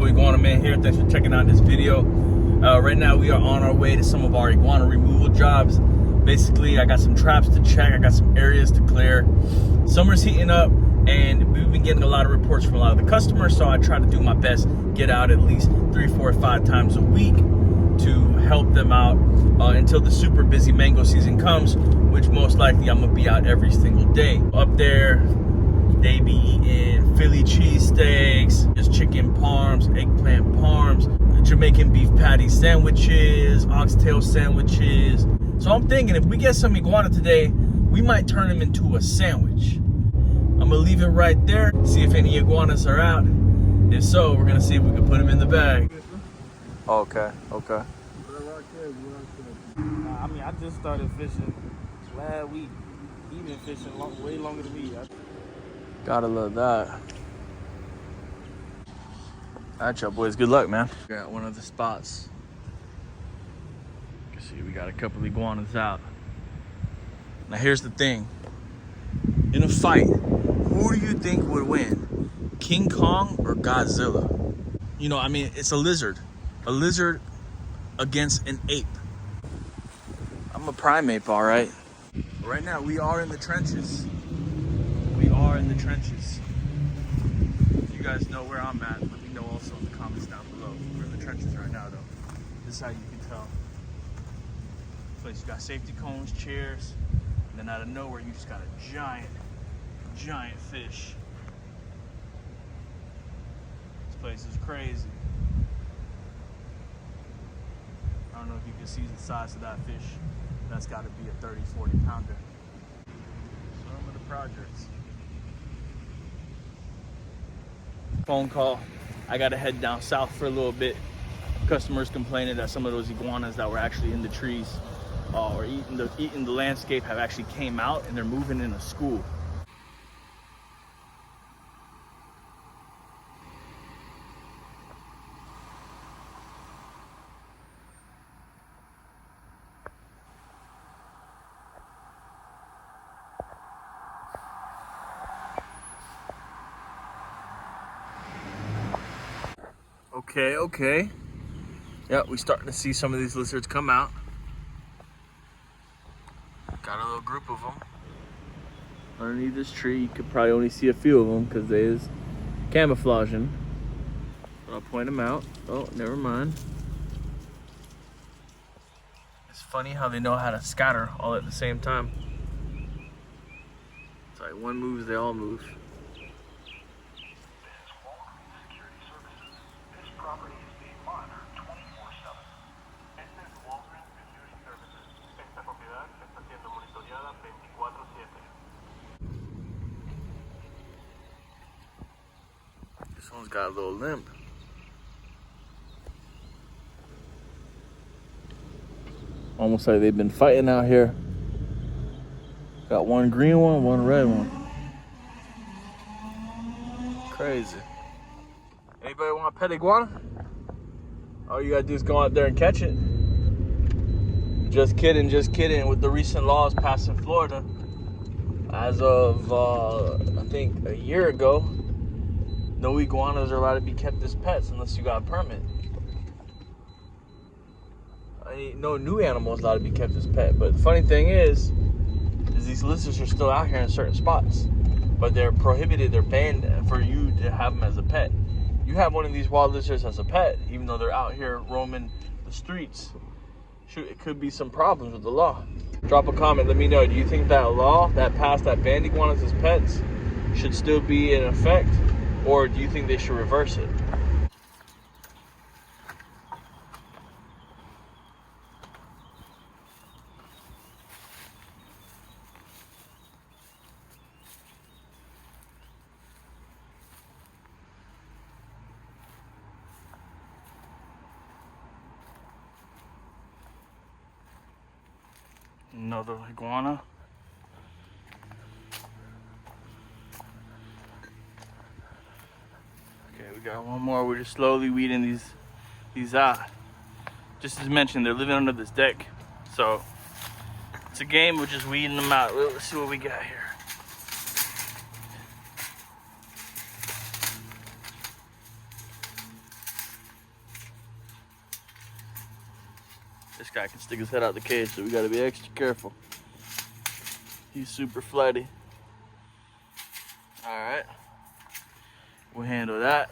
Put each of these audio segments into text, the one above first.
Typical Iguana Man here. Thanks for checking out this video. Right now we are on our way to some of our iguana removal jobs. Basically, I got some traps to check. I got some areas to clear. Summer's heating up and we've been getting a lot of reports from a lot of the customers, so I try to do my best, get out at least 3, 4, 5 times a week to help them out until the super busy mango season comes, which most likely I'm gonna be out every single day. Up there, they be eating Philly cheesesteaks, just chicken parms, eggplant parms, Jamaican beef patty sandwiches, oxtail sandwiches. So I'm thinking if we get some iguana today, we might turn them into a sandwich. I'm gonna leave it right there, see if any iguanas are out. If so, we're gonna see if we can put them in the bag. Okay. I mean, I just started fishing last week. He been fishing way longer than me. Gotta love that. All right, y'all boys, good luck, man. We're at one of the spots. You can see we got a couple iguanas out. Now here's the thing. In a fight, who do you think would win? King Kong or Godzilla? You know, I mean, it's a lizard. A lizard against an ape. I'm a primate, all right? Right now, we are in the trenches. We are in the trenches. If you guys know where I'm at, let me know also in the comments down below. We're in the trenches right now, though. This is how you can tell. Place, you got safety cones, chairs, and then out of nowhere, you just got a giant fish. This place is crazy. I don't know if you can see the size of that fish. That's got to be a 30, 40 pounder. Some of the projects. Phone call. I got to head down south for a little bit. Customers complaining that some of those iguanas that were actually in the trees or eating the landscape have actually came out and they're moving in a school. Okay. Yeah, we starting to see some of these lizards come out. Got a little group of them. Underneath this tree, you could probably only see a few of them because they is camouflaging. But I'll point them out. Oh, never mind. It's funny how they know how to scatter all at the same time. It's like one moves, they all move. This one's got a little limp. Almost like they've been fighting out here. Got one green one, one red one. Crazy. Anybody want a pet iguana? All you gotta do is go out there and catch it. Just kidding. With the recent laws passed in Florida, as of I think a year ago, no iguanas are allowed to be kept as pets unless you got a permit. No new animals allowed to be kept as pet. But the funny thing is these lizards are still out here in certain spots, but they're prohibited. They're banned for you to have them as a pet. You have one of these wild lizards as a pet, even though they're out here roaming the streets. Shoot, it could be some problems with the law. Drop a comment, let me know. Do you think that law that passed that banned iguanas as pets should still be in effect, or do you think they should reverse it? Another iguana. Okay, we got one more. We're just slowly weeding these out. Just as mentioned, they're living under this deck, so it's a game of just weeding them out. Let's see what we got here. This guy can stick his head out the cage, so we gotta be extra careful. He's super flighty. All right, we'll handle that.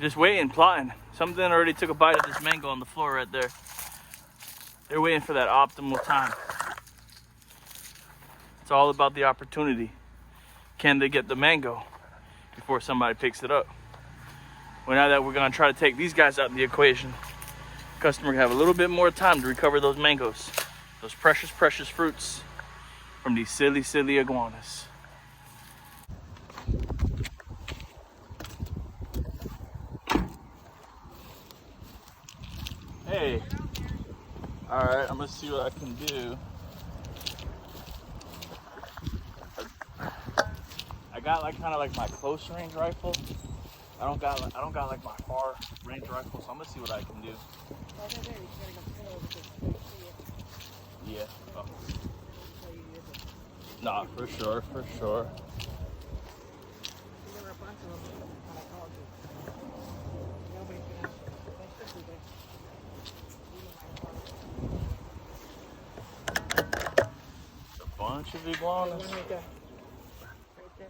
Just waiting, plotting. Something already took a bite of this mango on the floor right there. They're waiting for that optimal time. It's all about the opportunity. Can they get the mango before somebody picks it up? Well, now that we're gonna try to take these guys out of the equation, customer can have a little bit more time to recover those mangoes, those precious, precious fruits from these silly, silly iguanas. Hey, all right, I'm gonna see what I can do. I got like kind of like my close range rifle. I don't got like my far range rifle, so I'm gonna see what I can do. Yeah. Oh. Nah, for sure, for sure. A bunch of iguanas. Right there. You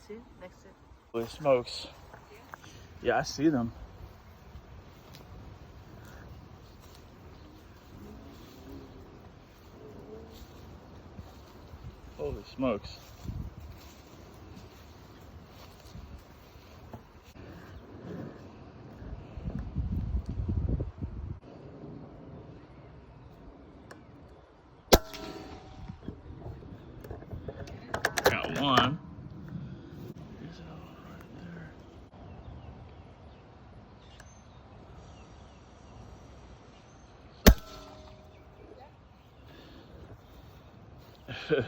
see? Next to it. Holy smokes. Yeah, I see them. Holy smokes. Got one. There's right there.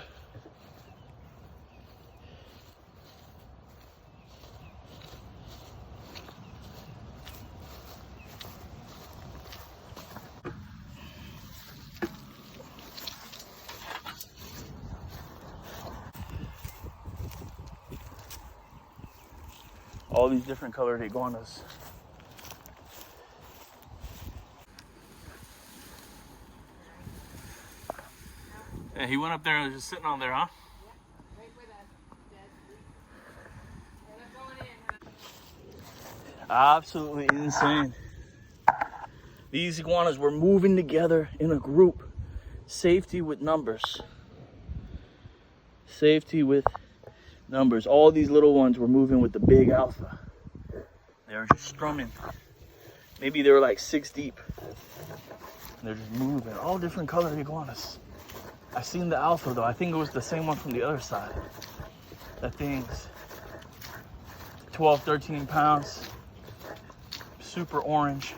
All these different colored iguanas. Yeah, he went up there and was just sitting on there, huh? Right with us. Absolutely insane. These iguanas were moving together in a group. Safety with numbers. Safety with numbers. All these little ones were moving with the big alpha. They were just strumming. Maybe they were like 6 deep. And they're just moving. All different colored iguanas. I seen the alpha though. I think it was the same one from the other side. That thing's 12, 13 pounds. Super orange.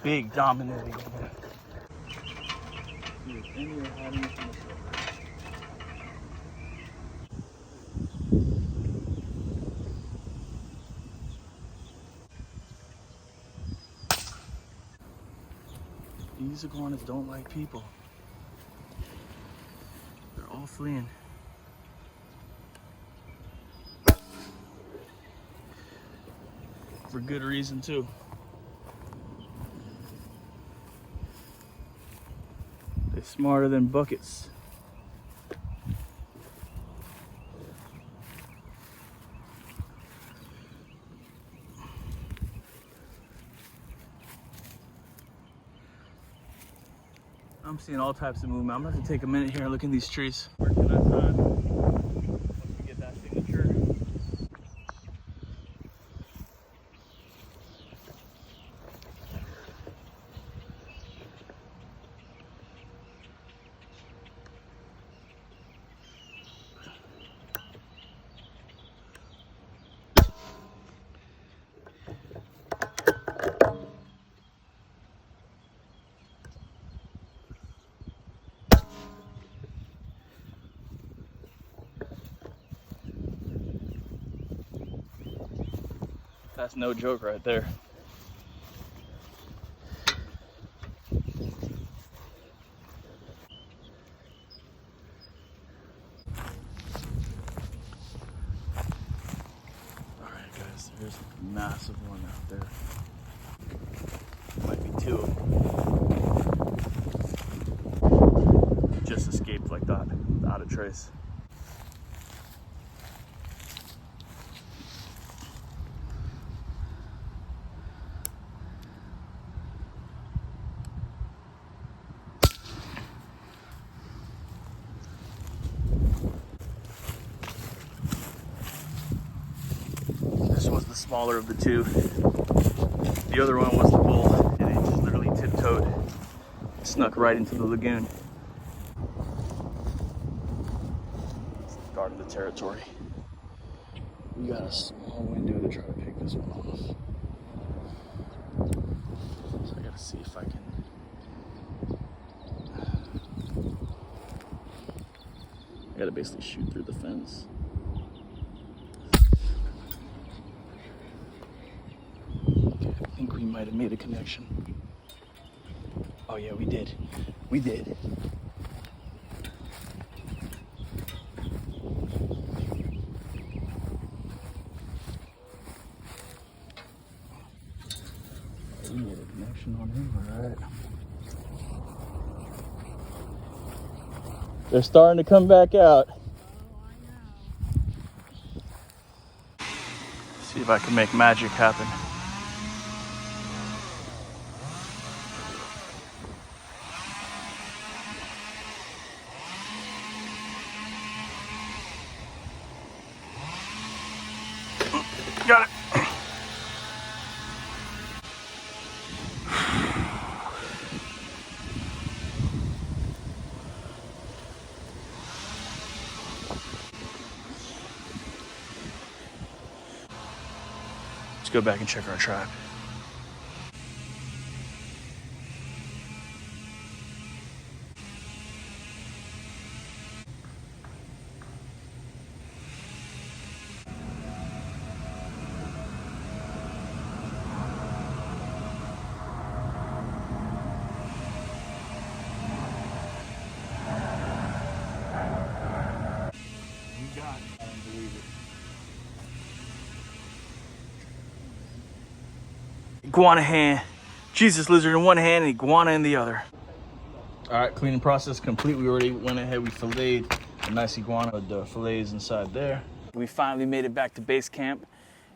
Big dominant iguana. These iguanas don't like people. They're all fleeing. For good reason too. They're smarter than buckets. I'm seeing all types of movement. I'm gonna have to take a minute here and look in these trees. Working on time. Once we get that signature. That's no joke right there. All right, guys, there's a massive one out there. Might be 2 of them. like that, without a trace. This was the smaller of the two. The other one was the bull, and it just literally tiptoed, snuck right into the lagoon. Guard of the territory. We got a small window to try to pick this one off. So I gotta see if I can. I gotta basically shoot through the fence. Okay, I think we might have made a connection. Oh yeah, we did. We did. We made a connection on him, all right. They're starting to come back out. See if I can make magic happen. Got it. Let's go back and check our trap. Iguana hand, Jesus lizard in one hand and iguana in the other. All right, cleaning process complete. We already went ahead, we filleted a nice iguana with the fillets inside there. We finally made it back to base camp,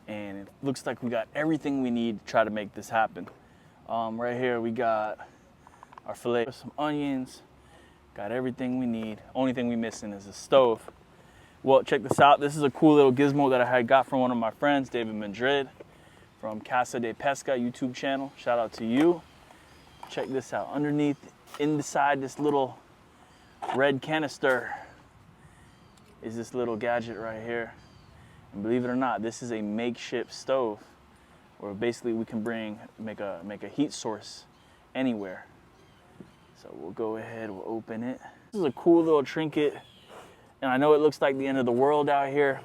and it looks like we got everything we need to try to make this happen. Right here we got our fillet, some onions, got everything we need. Only thing we missing is a stove. Well, check this out. This is a cool little gizmo that I had got from one of my friends, David Madrid, from Casa de Pesca YouTube channel. Shout out to you. Check this out. Underneath, inside this little red canister is this little gadget right here. And believe it or not, this is a makeshift stove where basically we can make a heat source anywhere. So we'll go ahead, we'll open it. This is a cool little trinket. And I know it looks like the end of the world out here,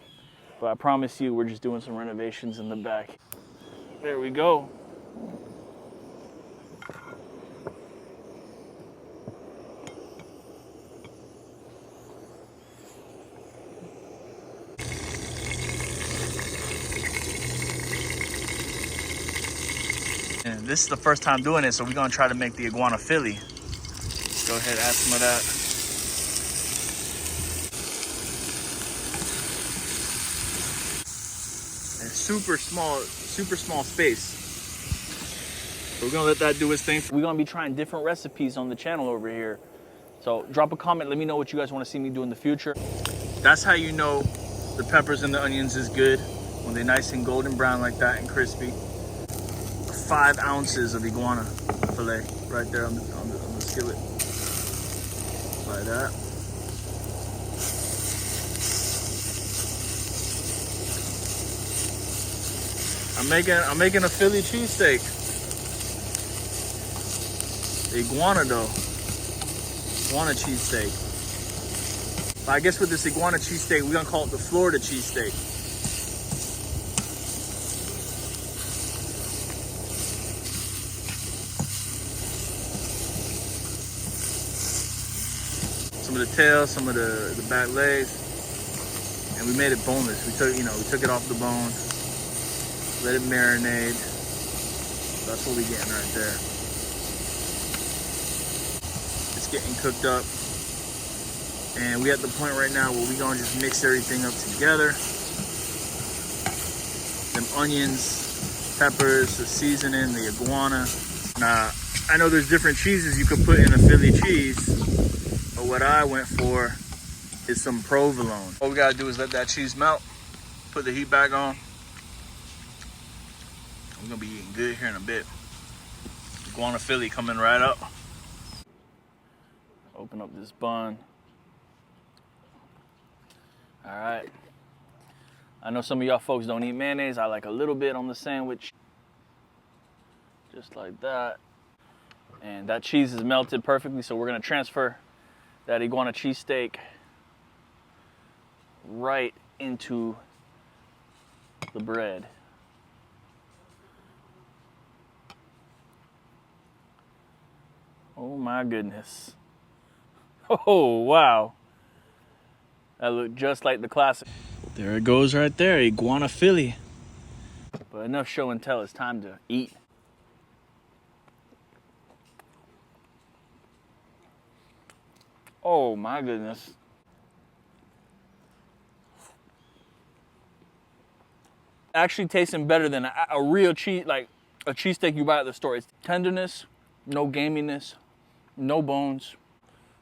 but I promise you we're just doing some renovations in the back. There we go. And this is the first time doing it, so we're gonna try to make the iguana Philly. Go ahead, add some of that. And super small space. So we're gonna let that do its thing. We're gonna be trying different recipes on the channel over here. So drop a comment, let me know what you guys wanna see me do in the future. That's how you know the peppers and the onions is good, when they're nice and golden brown like that and crispy. 5 ounces of iguana fillet right there on the skillet. Like that. I'm making a Philly cheesesteak. Iguana though. Iguana cheesesteak. But I guess with this iguana cheesesteak, we're gonna call it the Florida cheesesteak. Some of the tail, some of the back legs, and we made it boneless. We took it off the bone, let it marinate. That's what we're getting right there. It's getting cooked up. And we at the point right now where we gonna just mix everything up together. Them onions, peppers, the seasoning, the iguana. Now, I know there's different cheeses you could put in a Philly cheese, but what I went for is some provolone. All we gotta do is let that cheese melt, put the heat back on. We're gonna be eating good here in a bit. Iguana Philly coming right up. Open up this bun. All right. I know some of y'all folks don't eat mayonnaise. I like a little bit on the sandwich. Just like that. And that cheese is melted perfectly, so we're gonna transfer that iguana cheesesteak right into the bread. Oh my goodness. Oh, wow. That looked just like the classic. There it goes right there, iguana Philly. But enough show and tell, it's time to eat. Oh my goodness. Actually tasting better than a real cheese, like a cheesesteak you buy at the store. It's tenderness, no gaminess, no bones,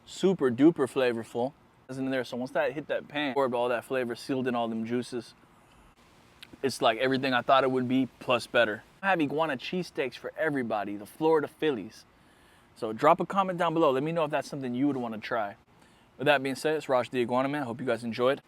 super duper flavorful. In there, so once that hit that pan, all that flavor sealed in all them juices, it's like everything I thought it would be plus better. I have iguana cheesesteaks for everybody, the Florida Phillies. So drop a comment down below. Let me know if that's something you would want to try. With that being said, it's Raj the Iguana Man. Hope you guys enjoyed.